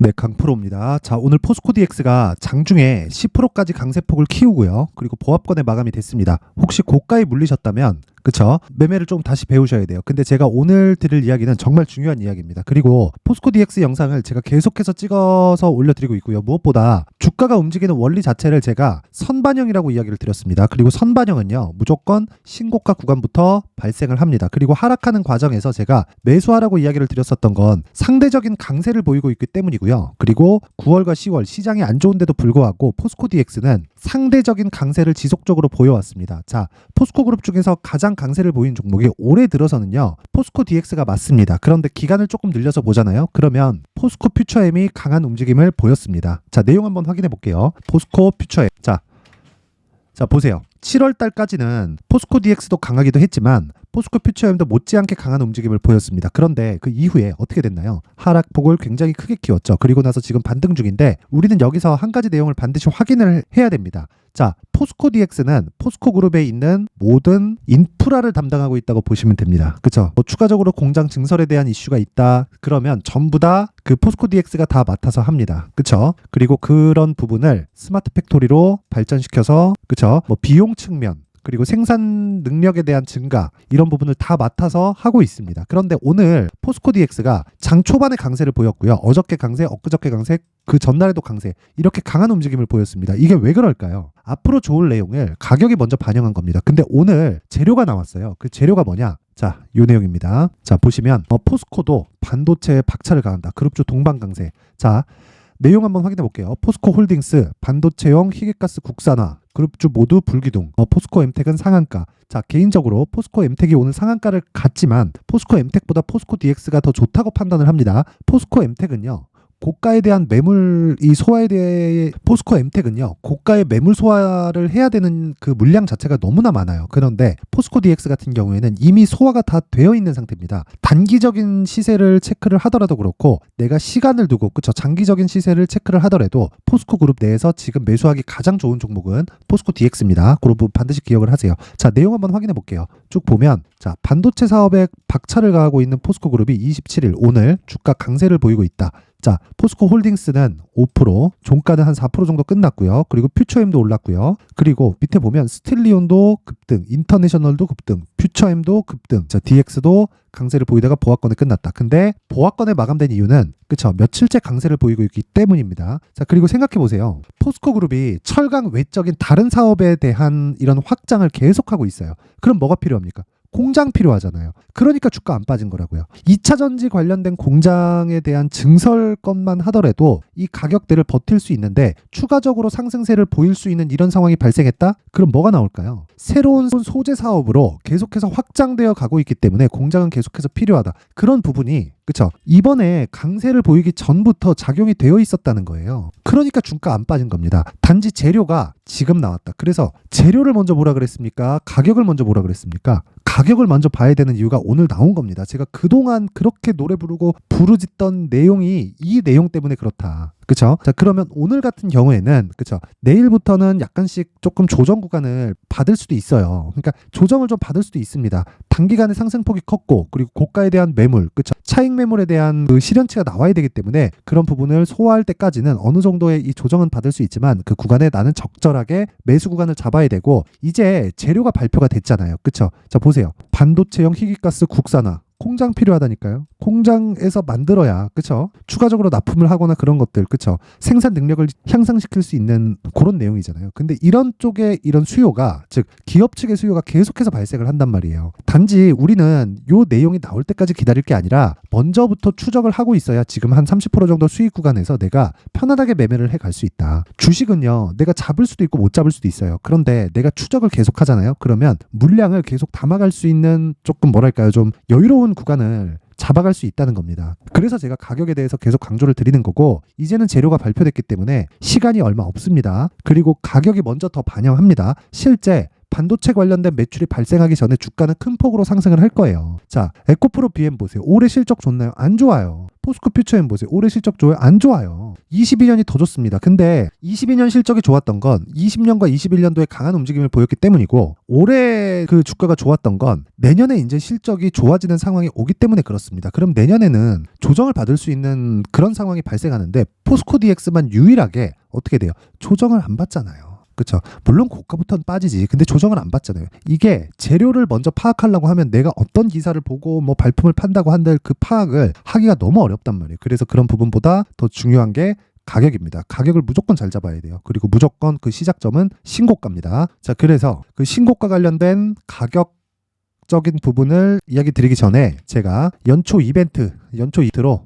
네, 강프로입니다. 자, 오늘 포스코 DX가 장중에 10%까지 강세폭을 키우고요. 그리고 보합권에 마감이 됐습니다. 혹시 고가에 물리셨다면 그쵸? 매매를 좀 다시 배우셔야 돼요. 근데 제가 오늘 드릴 이야기는 정말 중요한 이야기입니다. 그리고 포스코 DX 영상을 제가 계속해서 찍어서 올려드리고 있고요. 무엇보다 주가가 움직이는 원리 자체를 제가 선반영이라고 이야기를 드렸습니다. 그리고 선반영은요, 무조건 신고가 구간부터 발생을 합니다. 그리고 하락하는 과정에서 제가 매수하라고 이야기를 드렸었던 건 상대적인 강세를 보이고 있기 때문이고요. 그리고 9월과 10월 시장이 안 좋은데도 불구하고 포스코 DX는 상대적인 강세를 지속적으로 보여왔습니다. 자, 포스코 그룹 중에서 가장 강세를 보인 종목이 올해 들어서는요, 포스코 DX가 맞습니다. 그런데 기간을 조금 늘려서 보잖아요. 그러면 포스코 퓨처엠이 강한 움직임을 보였습니다. 자, 내용 한번 확인해 볼게요. 포스코 퓨처엠. 자, 보세요. 7월 달까지는 포스코 DX도 강하기도 했지만 포스코 퓨처엠도 못지않게 강한 움직임을 보였습니다. 그런데 그 이후에 어떻게 됐나요? 하락폭을 굉장히 크게 키웠죠. 그리고 나서 지금 반등 중인데 우리는 여기서 한 가지 내용을 반드시 확인을 해야 됩니다. 자, 포스코 DX는 포스코 그룹에 있는 모든 인프라를 담당하고 있다고 보시면 됩니다. 그쵸? 뭐 추가적으로 공장 증설에 대한 이슈가 있다 그러면 전부 다 그 포스코 DX가 다 맡아서 합니다. 그쵸? 그리고 그런 부분을 스마트 팩토리로 발전시켜서 그쵸? 뭐 비용 측면 그리고 생산 능력에 대한 증가 이런 부분을 다 맡아서 하고 있습니다. 그런데 오늘 포스코 DX가 장 초반에 강세를 보였고요. 어저께 강세, 엊그저께 강세, 그 전날에도 강세 이렇게 강한 움직임을 보였습니다. 이게 왜 그럴까요? 앞으로 좋을 내용을 가격이 먼저 반영한 겁니다. 근데 오늘 재료가 나왔어요. 그 재료가 뭐냐? 자, 이 내용입니다. 자, 보시면 포스코도 반도체에 박차를 가한다. 그룹주 동반 강세. 자, 내용 한번 확인해 볼게요. 포스코 홀딩스 반도체용 희귀가스 국산화 그룹주 모두 불기둥. 포스코 엠텍은 상한가. 자, 개인적으로 포스코 엠텍이 오늘 상한가를 갔지만 포스코 엠텍보다 포스코 DX가 더 좋다고 판단을 합니다. 포스코 엠텍은요, 고가에 대한 매물 이 소화에 대해 포스코 엠텍은요, 고가의 매물 소화를 해야 되는 그 물량 자체가 너무나 많아요. 그런데 포스코 DX 같은 경우에는 이미 소화가 다 되어 있는 상태입니다. 단기적인 시세를 체크를 하더라도 그렇고 내가 시간을 두고 그쵸, 장기적인 시세를 체크를 하더라도 포스코 그룹 내에서 지금 매수하기 가장 좋은 종목은 포스코 DX입니다. 그런 부분 반드시 기억을 하세요. 자, 내용 한번 확인해 볼게요. 쭉 보면 자, 반도체 사업에 박차를 가하고 있는 포스코 그룹이 27일 오늘 주가 강세를 보이고 있다. 자, 포스코 홀딩스는 5%, 종가는 한 4% 정도 끝났고요. 그리고 퓨처엠도 올랐고요. 그리고 밑에 보면 스틸리온도 급등, 인터내셔널도 급등, 퓨처엠도 급등. 자, DX도 강세를 보이다가 보합권에 끝났다. 근데 보합권에 마감된 이유는 그쵸, 며칠째 강세를 보이고 있기 때문입니다. 자, 그리고 생각해 보세요. 포스코 그룹이 철강 외적인 다른 사업에 대한 이런 확장을 계속하고 있어요. 그럼 뭐가 필요합니까? 공장 필요하잖아요. 그러니까 주가 안 빠진 거라고요. 2차 전지 관련된 공장에 대한 증설것만 하더라도 이 가격대를 버틸 수 있는데 추가적으로 상승세를 보일 수 있는 이런 상황이 발생했다? 그럼 뭐가 나올까요? 새로운 소재 사업으로 계속해서 확장되어 가고 있기 때문에 공장은 계속해서 필요하다. 그런 부분이 그쵸? 이번에 강세를 보이기 전부터 작용이 되어 있었다는 거예요. 그러니까 주가 안 빠진 겁니다. 단지 재료가 지금 나왔다. 그래서 재료를 먼저 보라 그랬습니까? 가격을 먼저 보라 그랬습니까? 가격을 먼저 봐야 되는 이유가 오늘 나온 겁니다. 제가 그동안 그렇게 노래 부르고 부르짖던 내용이 이 내용 때문에 그렇다. 그쵸? 자, 그러면 오늘 같은 경우에는 그쵸? 내일부터는 약간씩 조금 조정 구간을 받을 수도 있어요. 그러니까 조정을 좀 받을 수도 있습니다. 단기간에 상승폭이 컸고 그리고 고가에 대한 매물, 그쵸? 차익 매물에 대한 그 실현치가 나와야 되기 때문에 그런 부분을 소화할 때까지는 어느 정도의 이 조정은 받을 수 있지만 그 구간에 나는 적절하게 매수 구간을 잡아야 되고 이제 재료가 발표가 됐잖아요. 그쵸? 자, 보세요. 반도체용 희귀가스 국산화. 공장 필요하다니까요. 공장에서 만들어야 그쵸? 추가적으로 납품을 하거나 그런 것들 그쵸? 생산 능력을 향상시킬 수 있는 그런 내용이잖아요. 근데 이런 쪽에 이런 수요가 즉 기업 측의 수요가 계속해서 발생을 한단 말이에요. 단지 우리는 요 내용이 나올 때까지 기다릴 게 아니라 먼저부터 추적을 하고 있어야 지금 한 30% 정도 수익 구간에서 내가 편안하게 매매를 해 갈 수 있다. 주식은요, 내가 잡을 수도 있고 못 잡을 수도 있어요. 그런데 내가 추적을 계속 하잖아요. 그러면 물량을 계속 담아갈 수 있는 조금 뭐랄까요, 좀 여유로운 구간을 잡아갈 수 있다는 겁니다. 그래서 제가 가격에 대해서 계속 강조를 드리는 거고 이제는 재료가 발표됐기 때문에 시간이 얼마 없습니다. 그리고 가격이 먼저 더 반영합니다. 실제 반도체 관련된 매출이 발생하기 전에 주가는 큰 폭으로 상승을 할 거예요. 자, 에코프로 BM 보세요. 올해 실적 좋나요? 안 좋아요. 포스코 퓨처엠 보세요. 올해 실적 좋아요? 안 좋아요. 22년이 더 좋습니다. 근데 22년 실적이 좋았던 건 20년과 21년도에 강한 움직임을 보였기 때문이고, 올해 그 주가가 좋았던 건 내년에 이제 실적이 좋아지는 상황이 오기 때문에 그렇습니다. 그럼 내년에는 조정을 받을 수 있는 그런 상황이 발생하는데, 포스코 DX만 유일하게 어떻게 돼요? 조정을 안 받잖아요. 그렇죠. 물론 고가부터는 빠지지. 근데 조정을 안 받잖아요. 이게 재료를 먼저 파악하려고 하면 내가 어떤 기사를 보고 뭐 발품을 판다고 한들 그 파악을 하기가 너무 어렵단 말이에요. 그래서 그런 부분보다 더 중요한 게 가격입니다. 가격을 무조건 잘 잡아야 돼요. 그리고 무조건 그 시작점은 신고가입니다. 자, 그래서 그 신고가 관련된 가격적인 부분을 이야기 드리기 전에 제가 연초 이벤트로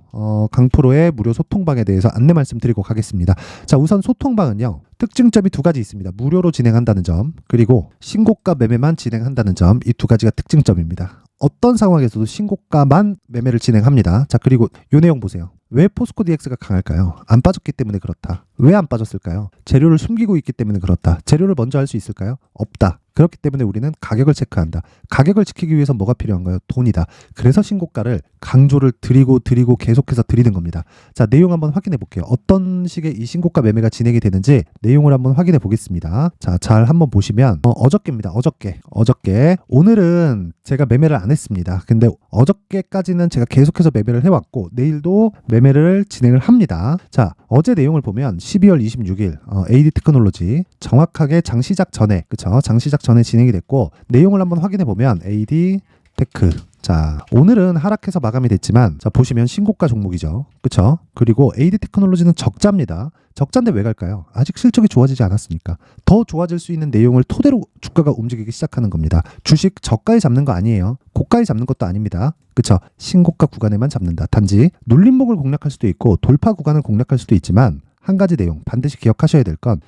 강프로의 무료 소통방에 대해서 안내 말씀드리고 가겠습니다. 자, 우선 소통방은요, 특징점이 두 가지 있습니다. 무료로 진행한다는 점, 그리고 신고가 매매만 진행한다는 점, 이 두 가지가 특징점입니다. 어떤 상황에서도 신고가만 매매를 진행합니다. 자, 그리고 이 내용 보세요. 왜 포스코 DX가 강할까요? 안 빠졌기 때문에 그렇다. 왜 안 빠졌을까요? 재료를 숨기고 있기 때문에 그렇다. 재료를 먼저 할 수 있을까요? 없다. 그렇기 때문에 우리는 가격을 체크한다. 가격을 지키기 위해서 뭐가 필요한가요? 돈이다. 그래서 신고가를 강조를 드리고 계속해서 드리는 겁니다. 자, 내용 한번 확인해 볼게요. 어떤 식의 이 신고가 매매가 진행이 되는지 내용을 한번 확인해 보겠습니다. 자, 잘 한번 보시면 어저께입니다. 어저께. 오늘은 제가 매매를 안 했습니다. 근데 어저께까지는 제가 계속해서 매매를 해왔고, 내일도 매매를 진행을 합니다. 자, 어제 내용을 보면 12월 26일 AD 테크놀로지 정확하게 장시작 전에, 그쵸? 장시작 전에 진행이 됐고, 내용을 한번 확인해 보면 AD 테크, 자, 오늘은 하락해서 마감이 됐지만, 자, 보시면 신고가 종목이죠. 그쵸? 그리고 AD 테크놀로지는 적자입니다. 적자인데 왜 갈까요? 아직 실적이 좋아지지 않았으니까. 더 좋아질 수 있는 내용을 토대로 주가가 움직이기 시작하는 겁니다. 주식 저가에 잡는 거 아니에요. 고가에 잡는 것도 아닙니다. 그쵸? 신고가 구간에만 잡는다. 단지 눌림목을 공략할 수도 있고 돌파 구간을 공략할 수도 있지만, 한 가지 내용 반드시 기억하셔야 될 건,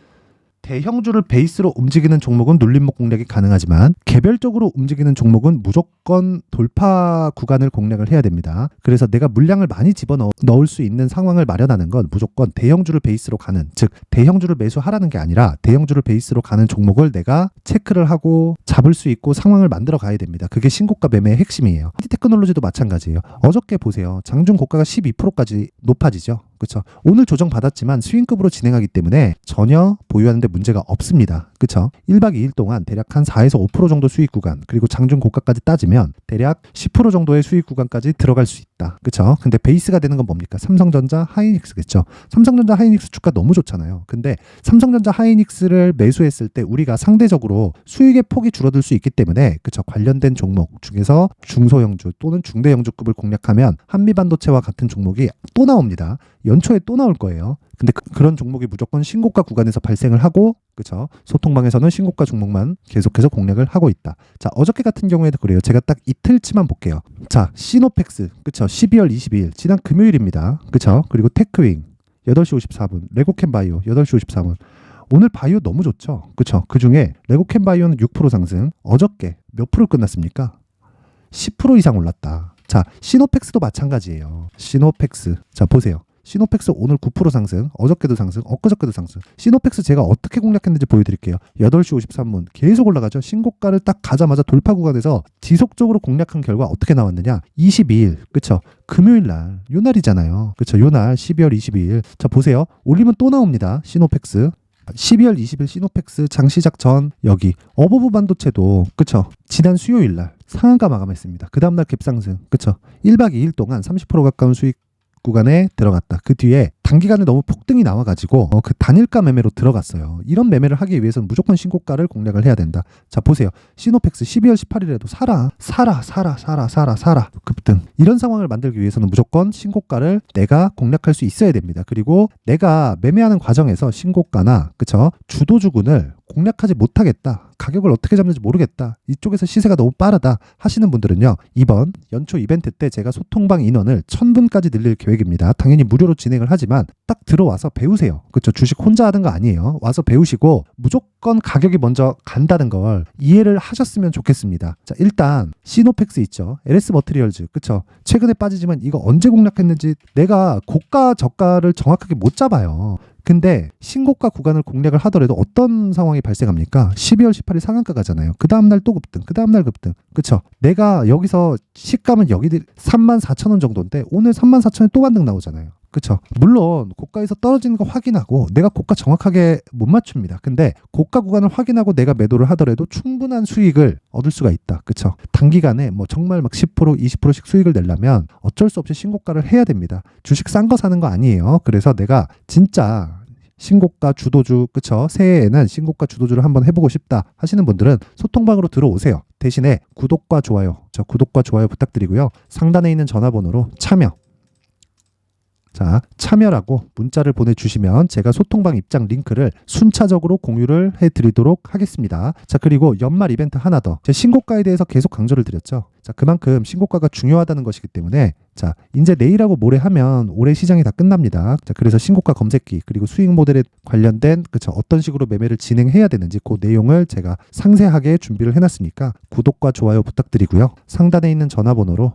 대형주를 베이스로 움직이는 종목은 눌림목 공략이 가능하지만 개별적으로 움직이는 종목은 무조건 돌파 구간을 공략을 해야 됩니다. 그래서 내가 물량을 많이 집어넣을 수 있는 상황을 마련하는 건 무조건 대형주를 베이스로 가는, 즉 대형주를 매수하라는 게 아니라 대형주를 베이스로 가는 종목을 내가 체크를 하고 잡을 수 있고 상황을 만들어 가야 됩니다. 그게 신고가 매매의 핵심이에요. AD 테크놀로지도 마찬가지예요. 어저께 보세요. 장중 고가가 12%까지 높아지죠. 그렇죠. 오늘 조정 받았지만 스윙급으로 진행하기 때문에 전혀 보유하는데 문제가 없습니다. 그렇죠. 1박 2일 동안 대략 한 4에서 5% 정도 수익 구간, 그리고 장중 고가까지 따지면 대략 10% 정도의 수익 구간까지 들어갈 수 있다. 그렇죠. 근데 베이스가 되는 건 뭡니까? 삼성전자, 하이닉스겠죠. 삼성전자, 하이닉스 주가 너무 좋잖아요. 근데 삼성전자, 하이닉스를 매수했을 때 우리가 상대적으로 수익의 폭이 줄어들 수 있기 때문에, 그렇죠. 관련된 종목 중에서 중소형주 또는 중대형주급을 공략하면 한미반도체와 같은 종목이 또 나옵니다. 연초에 또 나올 거예요. 근데 그런 종목이 무조건 신고가 구간에서 발생을 하고, 그쵸? 소통방에서는 신고가 종목만 계속해서 공략을 하고 있다. 자, 어저께 같은 경우에도 그래요. 제가 딱 이틀치만 볼게요. 자, 시노펙스, 그쵸? 12월 22일, 지난 금요일입니다. 그쵸? 그리고 테크윙, 8시 54분, 레고캠 바이오, 8시 54분. 오늘 바이오 너무 좋죠? 그쵸? 그 중에 레고캠 바이오는 6% 상승, 어저께 몇 프로 끝났습니까? 10% 이상 올랐다. 자, 시노펙스도 마찬가지예요. 시노펙스. 자, 보세요. 시노펙스 오늘 9% 상승, 어저께도 상승, 엊그저께도 상승. 시노펙스 제가 어떻게 공략했는지 보여드릴게요. 8시 53분 계속 올라가죠. 신고가를 딱 가자마자 돌파 구간에서 지속적으로 공략한 결과 어떻게 나왔느냐? 22일, 그쵸? 금요일 날, 요 날이잖아요. 그쵸? 요 날 12월 22일. 자, 보세요. 올리면 또 나옵니다. 시노펙스. 12월 20일 시노펙스 장시작 전, 여기 어버브 반도체도, 그쵸? 지난 수요일 날 상한가 마감했습니다. 그 다음날 갭상승, 그쵸? 1박 2일 동안 30% 가까운 수익 구간에 들어갔다. 그 뒤에 단기간에 너무 폭등이 나와가지고 그 단일가 매매로 들어갔어요. 이런 매매를 하기 위해서는 무조건 신고가를 공략을 해야 된다. 자, 보세요. 시노펙스 12월 18일에도 사라 급등. 이런 상황을 만들기 위해서는 무조건 신고가를 내가 공략할 수 있어야 됩니다. 그리고 내가 매매하는 과정에서 신고가나, 그쵸? 주도주군을 공략하지 못하겠다. 가격을 어떻게 잡는지 모르겠다. 이쪽에서 시세가 너무 빠르다 하시는 분들은요, 이번 연초 이벤트 때 제가 소통방 인원을 1000분까지 늘릴 계획입니다. 당연히 무료로 진행을 하지만 딱 들어와서 배우세요. 그렇죠? 주식 혼자 하는 거 아니에요. 와서 배우시고 무조건 가격이 먼저 간다는 걸 이해를 하셨으면 좋겠습니다. 자, 일단 시노펙스 있죠. LS 머티리얼즈, 그렇죠? 최근에 빠지지만 이거 언제 공략했는지 내가 고가 저가를 정확하게 못 잡아요. 근데 신고가 구간을 공략을 하더라도 어떤 상황이 발생합니까? 12월 18일 상한가 가잖아요. 그 다음날 또 급등, 그 다음날 급등. 그쵸? 내가 여기서 시가면 여기 34,000원 정도인데 오늘 34,000원 또 반등 나오잖아요. 그쵸? 물론 고가에서 떨어지는 거 확인하고 내가 고가 정확하게 못 맞춥니다. 근데 고가 구간을 확인하고 내가 매도를 하더라도 충분한 수익을 얻을 수가 있다. 그쵸? 단기간에 뭐 정말 막 10%, 20%씩 수익을 내려면 어쩔 수 없이 신고가를 해야 됩니다. 주식 싼 거 사는 거 아니에요. 그래서 내가 진짜 신고가 주도주, 그쵸? 새해에는 신고가 주도주를 한번 해보고 싶다 하시는 분들은 소통방으로 들어오세요. 대신에 구독과 좋아요, 구독과 좋아요 부탁드리고요. 상단에 있는 전화번호로 참여라고 문자를 보내주시면 제가 소통방 입장 링크를 순차적으로 공유를 해드리도록 하겠습니다. 자, 그리고 연말 이벤트 하나 더. 제 신고가에 대해서 계속 강조를 드렸죠. 자, 그만큼 신고가가 중요하다는 것이기 때문에 자, 이제 내일하고 모레 하면 올해 시장이 다 끝납니다. 자, 그래서 신고가 검색기 그리고 수익 모델에 관련된 어떤 식으로 매매를 진행해야 되는지 그 내용을 제가 상세하게 준비를 해놨으니까 구독과 좋아요 부탁드리고요. 상단에 있는 전화번호로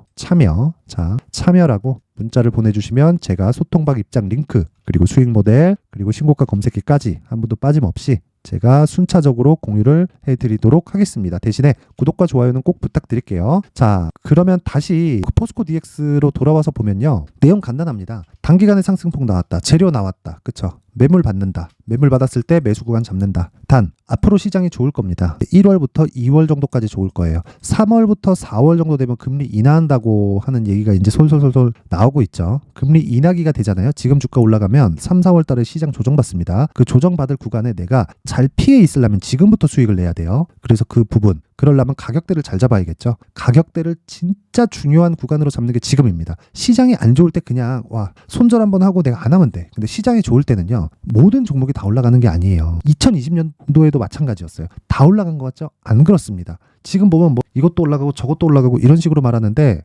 참여라고 문자를 보내주시면 제가 소통방 입장 링크 그리고 수익 모델 그리고 신고가 검색기까지 한 분도 빠짐없이 제가 순차적으로 공유를 해드리도록 하겠습니다. 대신에 구독과 좋아요는 꼭 부탁드릴게요. 자, 그러면 다시 포스코 DX로 돌아와서 보면요. 내용 간단합니다. 단기간에 상승폭 나왔다. 재료 나왔다. 그쵸? 매물 받는다. 매물 받았을 때 매수 구간 잡는다. 단, 앞으로 시장이 좋을 겁니다. 1월부터 2월 정도까지 좋을 거예요. 3월부터 4월 정도 되면 금리 인하한다고 하는 얘기가 이제 솔솔솔솔 나오고 있죠. 금리 인하기가 되잖아요. 지금 주가 올라가면 3, 4월 달에 시장 조정받습니다. 그 조정받을 구간에 내가 잘 피해 있으려면 지금부터 수익을 내야 돼요. 그래서 그 부분, 그러려면 가격대를 잘 잡아야겠죠. 가격대를 진짜 중요한 구간으로 잡는 게 지금입니다. 시장이 안 좋을 때 그냥 손절 한번 하고 내가 안 하면 돼. 근데 시장이 좋을 때는요. 모든 종목이 다 올라가는 게 아니에요. 2020년도에도 마찬가지였어요. 다 올라간 것 같죠? 안 그렇습니다. 지금 보면 뭐 이것도 올라가고 저것도 올라가고 이런 식으로 말하는데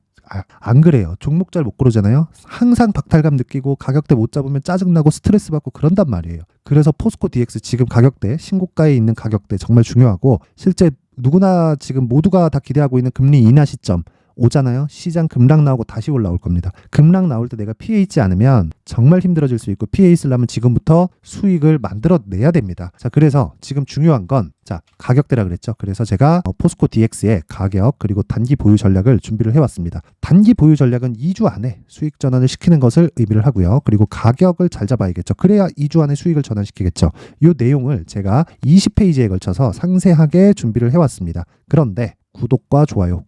안 그래요. 종목 잘 못 고르잖아요. 항상 박탈감 느끼고 가격대 못 잡으면 짜증나고 스트레스 받고 그런단 말이에요. 그래서 포스코 DX 지금 가격대, 신고가에 있는 가격대 정말 중요하고 실제 누구나 지금 모두가 다 기대하고 있는 금리 인하 시점 오잖아요. 시장 급락 나오고 다시 올라올 겁니다. 급락 나올 때 내가 피해 있지 않으면 정말 힘들어질 수 있고 피해 있으려면 지금부터 수익을 만들어내야 됩니다. 자, 그래서 지금 중요한 건 가격대라 그랬죠. 그래서 제가 포스코 DX의 가격 그리고 단기 보유 전략을 준비를 해왔습니다. 단기 보유 전략은 2주 안에 수익 전환을 시키는 것을 의미를 하고요. 그리고 가격을 잘 잡아야겠죠. 그래야 2주 안에 수익을 전환시키겠죠. 이 내용을 제가 20페이지에 걸쳐서 상세하게 준비를 해왔습니다. 그런데 구독과 좋아요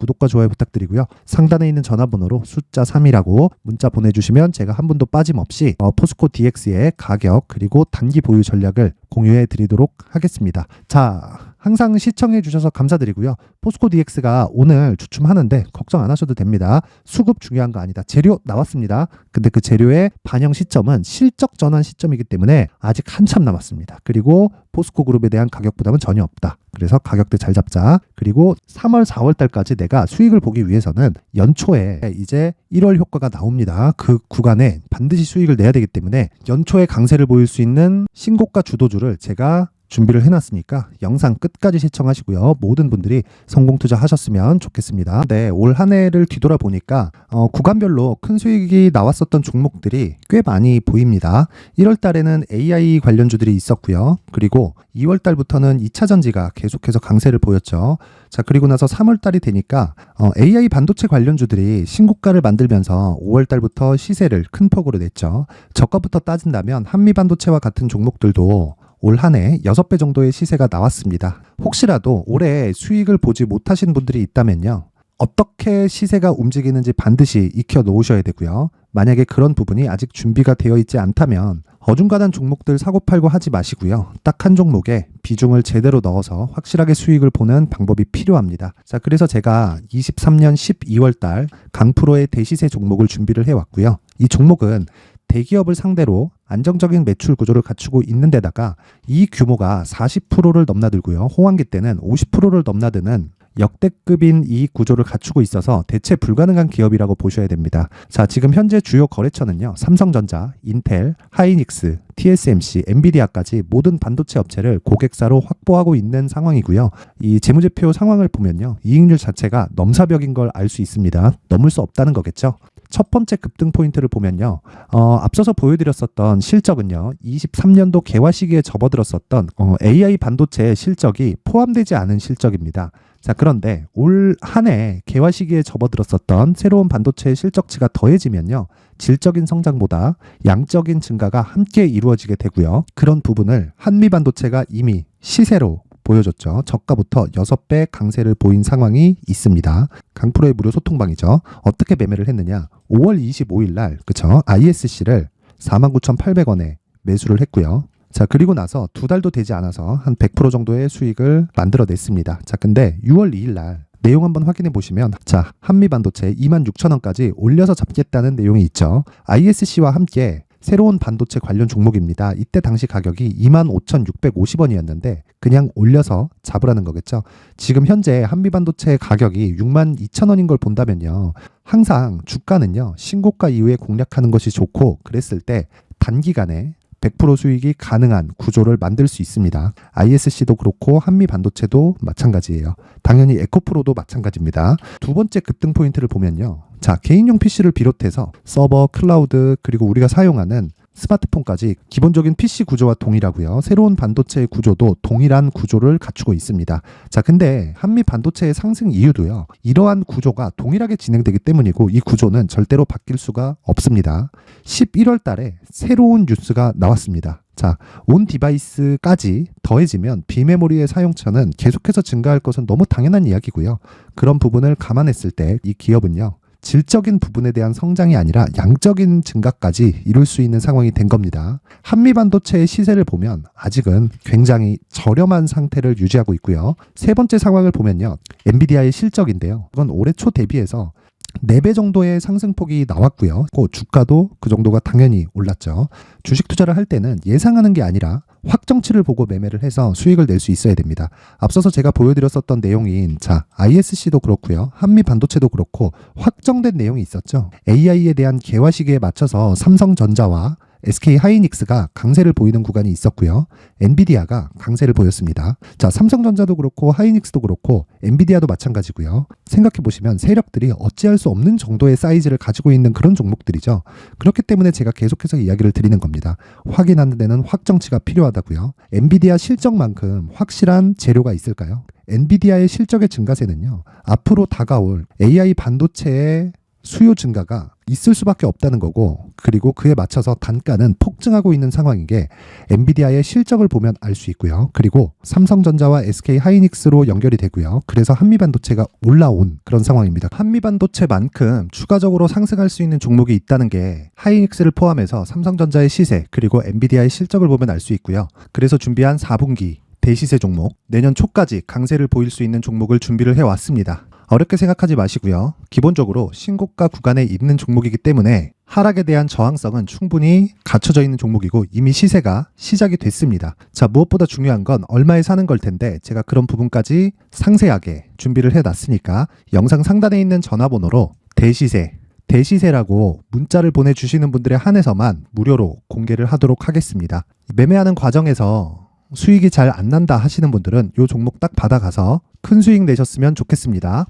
부탁드리고요. 상단에 있는 전화번호로 숫자 3이라고 문자 보내주시면 제가 한 분도 빠짐없이 포스코 DX의 가격 그리고 단기 보유 전략을 공유해 드리도록 하겠습니다. 자, 항상 시청해 주셔서 감사드리고요. 포스코 DX가 오늘 주춤하는데 걱정 안 하셔도 됩니다. 수급 중요한 거 아니다. 재료 나왔습니다. 근데 그 재료의 반영 시점은 실적 전환 시점이기 때문에 아직 한참 남았습니다. 그리고 포스코 그룹에 대한 가격 부담은 전혀 없다. 그래서 가격대 잘 잡자. 그리고 3월, 4월 달까지 내가 수익을 보기 위해서는 연초에 이제 1월 효과가 나옵니다. 그 구간에 반드시 수익을 내야 되기 때문에 연초에 강세를 보일 수 있는 신고가 주도주를 제가 준비를 해놨으니까 영상 끝까지 시청하시고요. 모든 분들이 성공 투자하셨으면 좋겠습니다. 네, 올 한 해를 뒤돌아보니까 구간별로 큰 수익이 나왔었던 종목들이 꽤 많이 보입니다. 1월 달에는 AI 관련주들이 있었고요. 그리고 2월 달부터는 2차 전지가 계속해서 강세를 보였죠. 자, 그리고 나서 3월 달이 되니까 AI 반도체 관련주들이 신고가를 만들면서 5월 달부터 시세를 큰 폭으로 냈죠. 저가부터 따진다면 한미반도체와 같은 종목들도 올 한 해 6배 정도의 시세가 나왔습니다. 혹시라도 올해 수익을 보지 못하신 분들이 있다면요. 어떻게 시세가 움직이는지 반드시 익혀 놓으셔야 되고요. 만약에 그런 부분이 아직 준비가 되어 있지 않다면 어중간한 종목들 사고팔고 하지 마시고요. 딱 한 종목에 비중을 제대로 넣어서 확실하게 수익을 보는 방법이 필요합니다. 자, 그래서 제가 23년 12월 달 강프로의 대시세 종목을 준비를 해왔고요. 이 종목은 대기업을 상대로 안정적인 매출 구조를 갖추고 있는 데다가 이 규모가 40%를 넘나들고요. 호황기 때는 50%를 넘나드는 역대급인 이익 구조를 갖추고 있어서 대체 불가능한 기업이라고 보셔야 됩니다. 자, 지금 현재 주요 거래처는요. 삼성전자, 인텔, 하이닉스, TSMC, 엔비디아까지 모든 반도체 업체를 고객사로 확보하고 있는 상황이고요. 이 재무제표 상황을 보면요. 이익률 자체가 넘사벽인 걸 알 수 있습니다. 넘을 수 없다는 거겠죠. 첫 번째 급등 포인트를 보면요. 앞서서 보여드렸었던 실적은요. 23년도 개화 시기에 접어들었었던 AI 반도체의 실적이 포함되지 않은 실적입니다. 자, 그런데 올 한 해 개화 시기에 접어들었었던 새로운 반도체의 실적치가 더해지면요. 질적인 성장보다 양적인 증가가 함께 이루어지게 되고요. 그런 부분을 한미 반도체가 이미 시세로 보여줬죠. 저가부터 6배 강세를 보인 상황이 있습니다. 강프로의 무료 소통방이죠. 어떻게 매매를 했느냐. 5월 25일 날 그쵸? ISC를 49,800원에 매수를 했고요. 자, 그리고 나서 2달도 되지 않아서 한 100% 정도의 수익을 만들어냈습니다. 자, 근데 6월 2일 날 내용 한번 확인해 보시면 자, 한미반도체 26,000원까지 올려서 잡겠다는 내용이 있죠. ISC와 함께 새로운 반도체 관련 종목입니다. 이때 당시 가격이 25,650원이었는데 그냥 올려서 잡으라는 거겠죠. 지금 현재 한미반도체 가격이 62,000원인 걸 본다면요. 항상 주가는요. 신고가 이후에 공략하는 것이 좋고 그랬을 때 단기간에 100% 수익이 가능한 구조를 만들 수 있습니다. ISC도 그렇고 한미반도체도 마찬가지예요. 당연히 에코프로도 마찬가지입니다. 두 번째 급등 포인트를 보면요. 자, 개인용 PC를 비롯해서 서버, 클라우드, 그리고 우리가 사용하는 스마트폰까지 기본적인 PC 구조와 동일하고요. 새로운 반도체의 구조도 동일한 구조를 갖추고 있습니다. 자, 근데 한미 반도체의 상승 이유도요. 이러한 구조가 동일하게 진행되기 때문이고 이 구조는 절대로 바뀔 수가 없습니다. 11월 달에 새로운 뉴스가 나왔습니다. 자, 온 디바이스까지 더해지면 비메모리의 사용처는 계속해서 증가할 것은 너무 당연한 이야기고요. 그런 부분을 감안했을 때 이 기업은요. 질적인 부분에 대한 성장이 아니라 양적인 증가까지 이룰 수 있는 상황이 된 겁니다. 한미반도체의 시세를 보면 아직은 굉장히 저렴한 상태를 유지하고 있고요. 세 번째 상황을 보면요. 엔비디아의 실적인데요. 이건 올해 초 대비해서 4배 정도의 상승폭이 나왔고요. 주가도 그 정도가 당연히 올랐죠. 주식 투자를 할 때는 예상하는 게 아니라 확정치를 보고 매매를 해서 수익을 낼 수 있어야 됩니다. 앞서서 제가 보여드렸었던 내용인 자, ISC도 그렇고요. 한미 반도체도 그렇고 확정된 내용이 있었죠. AI에 대한 개화 시기에 맞춰서 삼성전자와 SK 하이닉스가 강세를 보이는 구간이 있었고요. 엔비디아가 강세를 보였습니다. 자, 삼성전자도 그렇고 하이닉스도 그렇고 엔비디아도 마찬가지고요. 생각해 보시면 세력들이 어찌할 수 없는 정도의 사이즈를 가지고 있는 그런 종목들이죠. 그렇기 때문에 제가 계속해서 이야기를 드리는 겁니다. 확인하는 데는 확정치가 필요하다고요. 엔비디아 실적만큼 확실한 재료가 있을까요? 엔비디아의 실적의 증가세는요. 앞으로 다가올 AI 반도체의 수요 증가가 있을 수밖에 없다는 거고 그리고 그에 맞춰서 단가는 폭증하고 있는 상황인 게 엔비디아의 실적을 보면 알 수 있고요. 그리고 삼성전자와 SK 하이닉스로 연결이 되고요. 그래서 한미반도체가 올라온 그런 상황입니다. 한미반도체만큼 추가적으로 상승할 수 있는 종목이 있다는 게 하이닉스를 포함해서 삼성전자의 시세 그리고 엔비디아의 실적을 보면 알 수 있고요. 그래서 준비한 4분기 대시세 종목, 내년 초까지 강세를 보일 수 있는 종목을 준비를 해왔습니다. 어렵게 생각하지 마시고요. 기본적으로 신고가 구간에 있는 종목이기 때문에 하락에 대한 저항성은 충분히 갖춰져 있는 종목이고 이미 시세가 시작이 됐습니다. 자, 무엇보다 중요한 건 얼마에 사는 걸 텐데 제가 그런 부분까지 상세하게 준비를 해놨으니까 영상 상단에 있는 전화번호로 대시세라고 문자를 보내주시는 분들에 한해서만 무료로 공개를 하도록 하겠습니다. 매매하는 과정에서 수익이 잘 안 난다 하시는 분들은 이 종목 딱 받아가서 큰 수익 내셨으면 좋겠습니다.